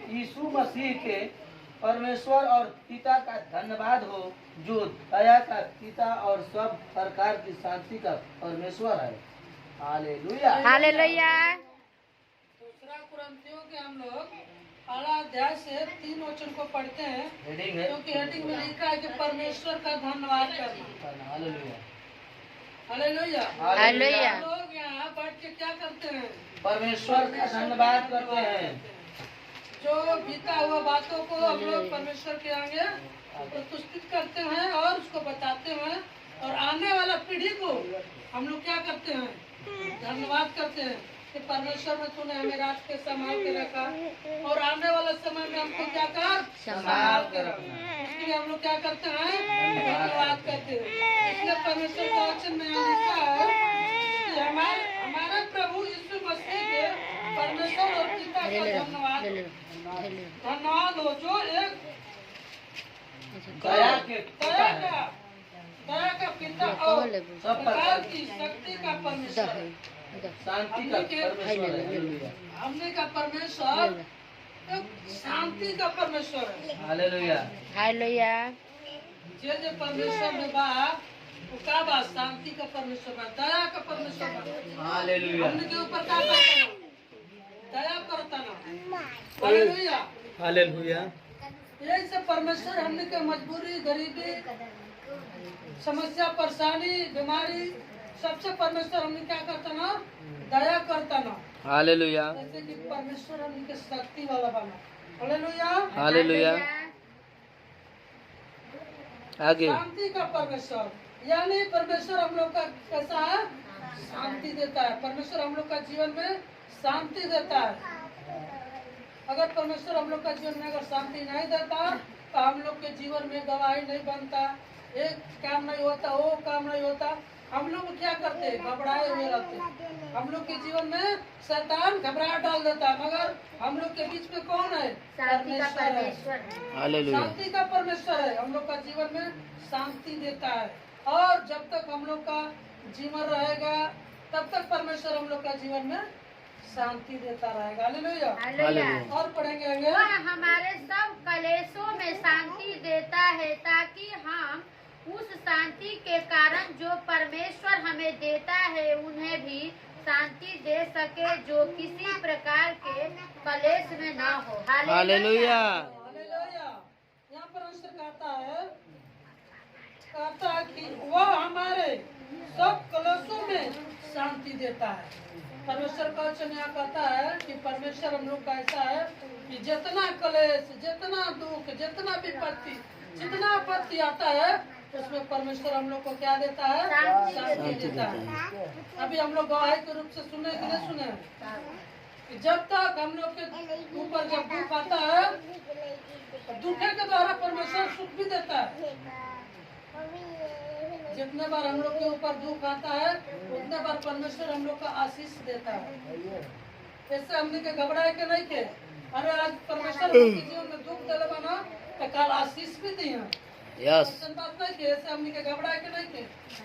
यीशु मसीह के परमेश्वर और पिता का धन्यवाद हो, जो दया का पिता और सब प्रकार की शांति का परमेश्वर है। Hallelujah hallelujah. दूसरा कुरिन्थियों के हम लोग पहला अध्याय से 3 वचन को पढ़ते हैं, हेडिंग है। क्योंकि हेडिंग में लिखा है कि परमेश्वर का धन्यवाद करना। Hallelujah hallelujah. हालेलुया। हम लोग यहाँ बैठ के क्या करते हैं? परमेश्वर का धन्यवाद करते हैं। जो बीता हुआ बातों को हम लोग परमेश्वर के आगे प्रस्तुत करते हैं और उसको बताते हैं, और आने वाला पीढ़ी को हम लोग क्या करते हैं? धन्यवाद करते हैं कि परमेश्वर में तूने हमें रात के संभाल के रखा, और आने वाला समय में हमको क्या कर संभाल के रखना। इसके लिए हम लोग क्या करते हैं? धन्यवाद करते हैं। इसलिए परमेश्वर का वचन में यहाँ लिखा है कि हमारे प्रभु यीशु मसीह के परमेश्वर और पिता का धन्यवाद हो, जो एक दया के पिता है, दया का पिता और सब प्रकार की शक्ति का परमेश्वर है। शांति का परमेश्वर है। हालेलुया हमने का परमेश्वर एक शांति का परमेश्वर है। Hallelujah hallelujah. जे परमेश्वर में बा वो का बा? शांति का परमेश्वर बा, दया का परमेश्वर बा। हालेलुया हमने के ऊपर का करता ना? दया करता ना। हालेलुया। हालेलुया यही से परमेश्वर हमने के मजबूरी, गरीबी, समस्या, परेशानी, बीमारी, सबसे परमेश्वर हमने क्या करता ना? दया करता ना। हालेलुया जैसे कि परमेश्वर हमने के शक्ति वाला बना। हालेलुया। हालेलुया आगे शांति का परमेश्वर, यानी परमेश्वर हम लोग का कैसा है? शांति देता है। परमेश्वर हम लोग का जीवन में शांति देता है। अगर परमेश्वर हम लोग का जीवन में अगर शांति नहीं देता तो हम लोग के जीवन में गवाही नहीं बनता, एक काम नहीं होता, वो काम नहीं होता। हम लोग क्या करते? घबराए हुए रहते। हम लोग के जीवन में शैतान घबराहट डाल देता है, मगर हम लोग के बीच में कौन है? परमेश्वर है। हालेलुया शांति का परमेश्वर है, हम लोग का जीवन में शांति देता है। और जब तक हम लोग का जीवन रहेगा तब तक परमेश्वर हम लोग का जीवन में शांति देता रहेगा। हालेलुया। हालेलुया। और पढ़ेंगे आगे। वह हमारे सब कलेशों में शांति देता है, ताकि हम उस शांति के कारण जो परमेश्वर हमें देता है उन्हें भी शांति दे सके, जो किसी प्रकार के कलेश में न हो। Hallelujah hallelujah. यहाँ परमेश्वर कहता है कि वह हमारे सब कलेशों में शांति देता है। परमेश्वर का वचन यहाँ कहता है कि परमेश्वर हम लोग का ऐसा है कि जितना कलेश, जितना दुख, जितना विपत्ति, जितना आपत्ति आता है उसमें परमेश्वर हम लोग को क्या देता है? शांति देता है। अभी हम लोग गवाही के रूप से सुने कि नहीं सुने? कि जब तक हम लोग के ऊपर जब दुख आता है, दुखे के द्वारा परमेश्वर सुख भी देता है। जितने बार हम लोग के ऊपर दुख आता है उतने बार परमेश्वर हम लोग का आशीष देता है। इससे हमने के घबराए के नहीं के, अरे आज परमेश्वर हम लोग के जीवन में दुख दिले बना तो कल आशीष भी दी है। यस बात नहीं के, ऐसे हमने के घबराए के नहीं के।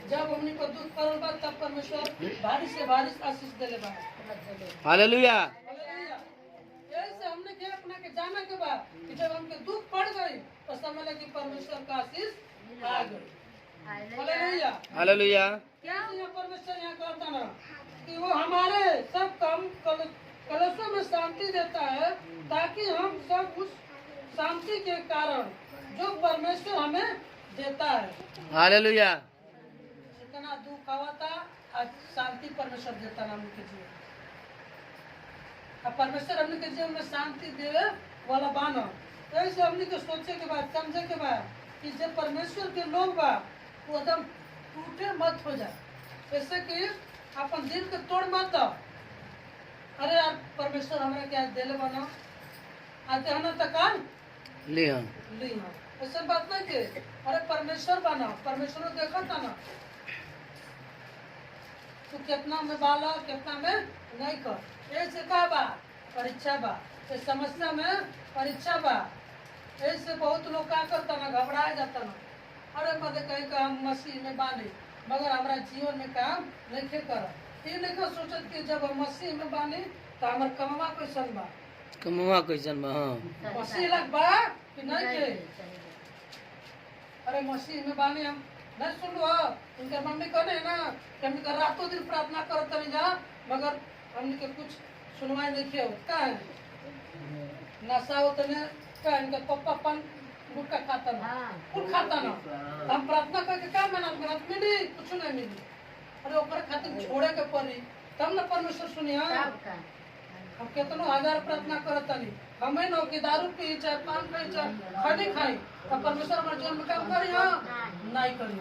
जब हमने को दुख पड़ल बा तब परमेश्वर बारिश से बारिश आशीष दिले बा। हालेलुया ऐसे हमने के अपना के जाना के बाद कि जब हमके दुख पड़ गई तो समझ ले कि परमेश्वर का आशीष आ गई। हालेलुया। हालेलुया यहाँ परमेश्वर यहाँ कहता ना कि वो हमारे सब काम कलेशों में शांति देता है, ताकि हम सब उस शांति के कारण जो परमेश्वर हमें देता है। हालेलुया इतना दुख हुआ था, आज शांति परमेश्वर देता ना हमके जीवन। अब परमेश्वर हमने के जीवन में शांति देवे वाला बानो। ऐसे हमने के सोचे के बाद, समझे के बाद कि जब परमेश्वर के लोग बा वो एकदम टूटे मत हो जाए, जैसे कि अपन दिल के तोड़ मत दो। अरे यार परमेश्वर हमारे क्या दिल बना आते हैं ना तकान लिहन ऐसा बात नहीं के। अरे परमेश्वर बना, परमेश्वर ने देखा था ना तू कितना में बाला कितना में नहीं कर। ऐसे का बा परीक्षा बा, समस्या में परीक्षा बा। ऐसे बहुत लोग क्या करता ना, घबराया जाता ना, अरे मत कहीं का हम मसीह में बानी मगर हमारा जीवन में काम नहीं कर। ये नहीं सोचत कि जब हम मसीह में बानी तो हमारे कमवा कैसन बा, कमुआ कैसन बा हाँ मसीह लग बा कि नहीं के? अरे मसीह में बानी हम नहीं सुन लो। उनके मम्मी कहने है ना कि हम का रातों दिन प्रार्थना करत नहीं जा, मगर हमने कुछ सुनवाई नहीं किया का है नशा होते ने का इनका पप्पा पन गुटखा खाता ना कुछ खाता ना। हम प्रार्थना करके का मेहनत मिली कुछ नहीं मिली। अरे ओकर खातिर छोड़े के पड़ी तब ना परमेश्वर सुनिया। हम कितनो हजार प्रार्थना करत नहीं हमें नो कि दारू पी चाहे पान पी चाहे खड़ी खाई तब परमेश्वर हमारे जीवन में काम करी नहीं करी।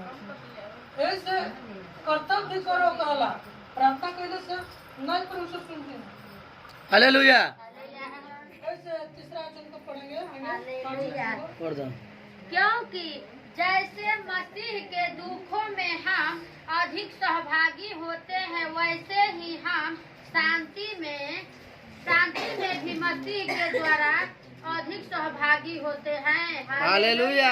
ऐसे कर्तव्य भी करो करला प्रार्थना करने से नहीं परमेश्वर सुनते हैं। हालेलुया ऐसे तीसरा वचन को पढ़ेंगे पढ़ दो। क्योंकि जैसे मसीह के दुखों में हम अधिक सहभागी होते हैं वैसे ही हम शांति में भी मसीह के द्वारा अधिक सहभागी होते हैं। Hallelujah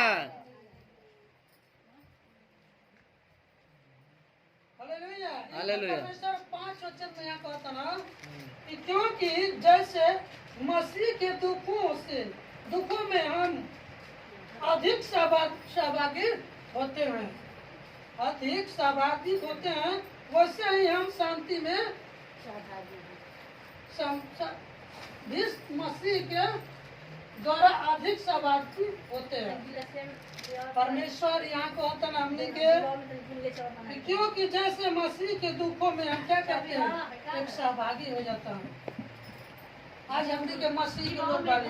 hallelujah hallelujah. परमेश्वर 5 वचन में यहाँ कहता ना कि क्योंकि जैसे मसीह के दुखों में हम अधिक सहभागी होते हैं वैसे ही हम शांति में मसीह के द्वारा अधिक सहभागी होते हैं। परमेश्वर यहाँ को होता ना हमने के क्योंकि जैसे मसीह के दुखों में हम क्या करते हैं एक सहभागी हो जाता है। आज हमने के मसीह के लोग बानी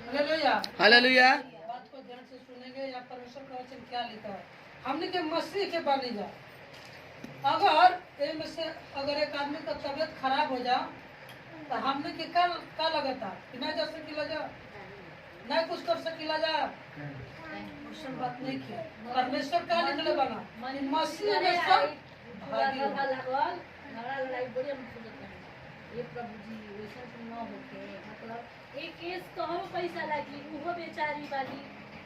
हालेलुया हालेलुया बात को ध्यान से सुनेंगे या परमेश्वर का वचन क्या लिखा है। हमने के मसीह के बानी जा अगर इनमें से अगर एक आदमी का तबीयत खराब हो जा तो हमने के क्या लगता कि नहीं जा सकीला जा नहीं कुछ कर सकीला जा बात नहीं किया। परमेश्वर का निकले बना मसीह में सब भागी हो। ये प्रभु जी वैसा न होके मतलब एक केस कहो पैसा लगी उहो बेचारी वाली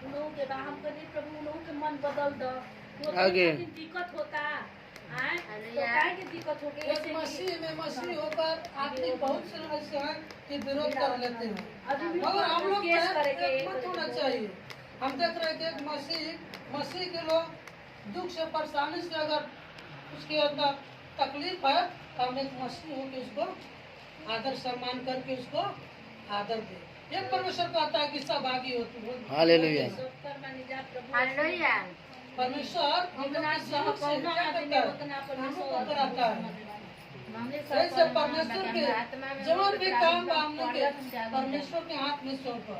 उन लोगों के हम कभी प्रभु उन लोगों के मन बदल दो आगे दिक्कत होता है तो काहे के दिक्कत हो गई एक मसीह होकर आदमी बहुत से ऐसे हैं कि विरोध कर लेते हैं मगर हम लोग मत होना चाहिए। हम देख रहे हैं कि मसीह के लोग दुख से परेशानी से अगर उसके अंदर तकलीफ है तो हम एक मसीह हो के उसको आदर सम्मान करके उसको आदर दे। ये परमेश्वर कहता है कि सहभागी हो तुम। हालेलुया हालेलुया परमेश्वर कराता है। ऐसे परमेश्वर के जवन भी काम हमने के परमेश्वर के हाथ में सौंपा।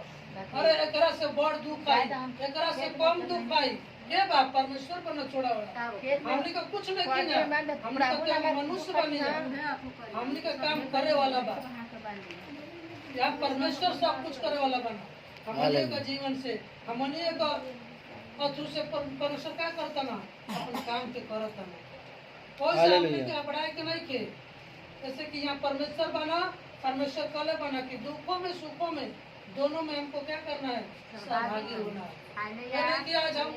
अरे एकरा से बड़ दुख आई एकरा से कम दुख आई ये बात परमेश्वर पर न छोड़ा हमने का कुछ नहीं किया। हमने का क्या मनुष्य बनी हमने का काम करे वाला बा यहाँ परमेश्वर सब कुछ करे वाला बना हमने का जीवन से हमने का अथु से परमेश्वर क्या करता ना अपन काम के करता ना कोई सामने के बढ़ाए के नहीं के। जैसे कि यहाँ परमेश्वर बना परमेश्वर कले बना कि दुखों में सुखों में दोनों में हमको क्या करना है सहभागी होना है। यानी कि आज हम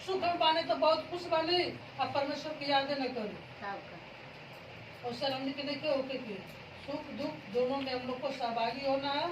सुख में बाने तो बहुत खुश बाने अब परमेश्वर की यादें न करें और सर हमने के नहीं के सुख दुख दोनों में हम लोग को सहभागी होना है।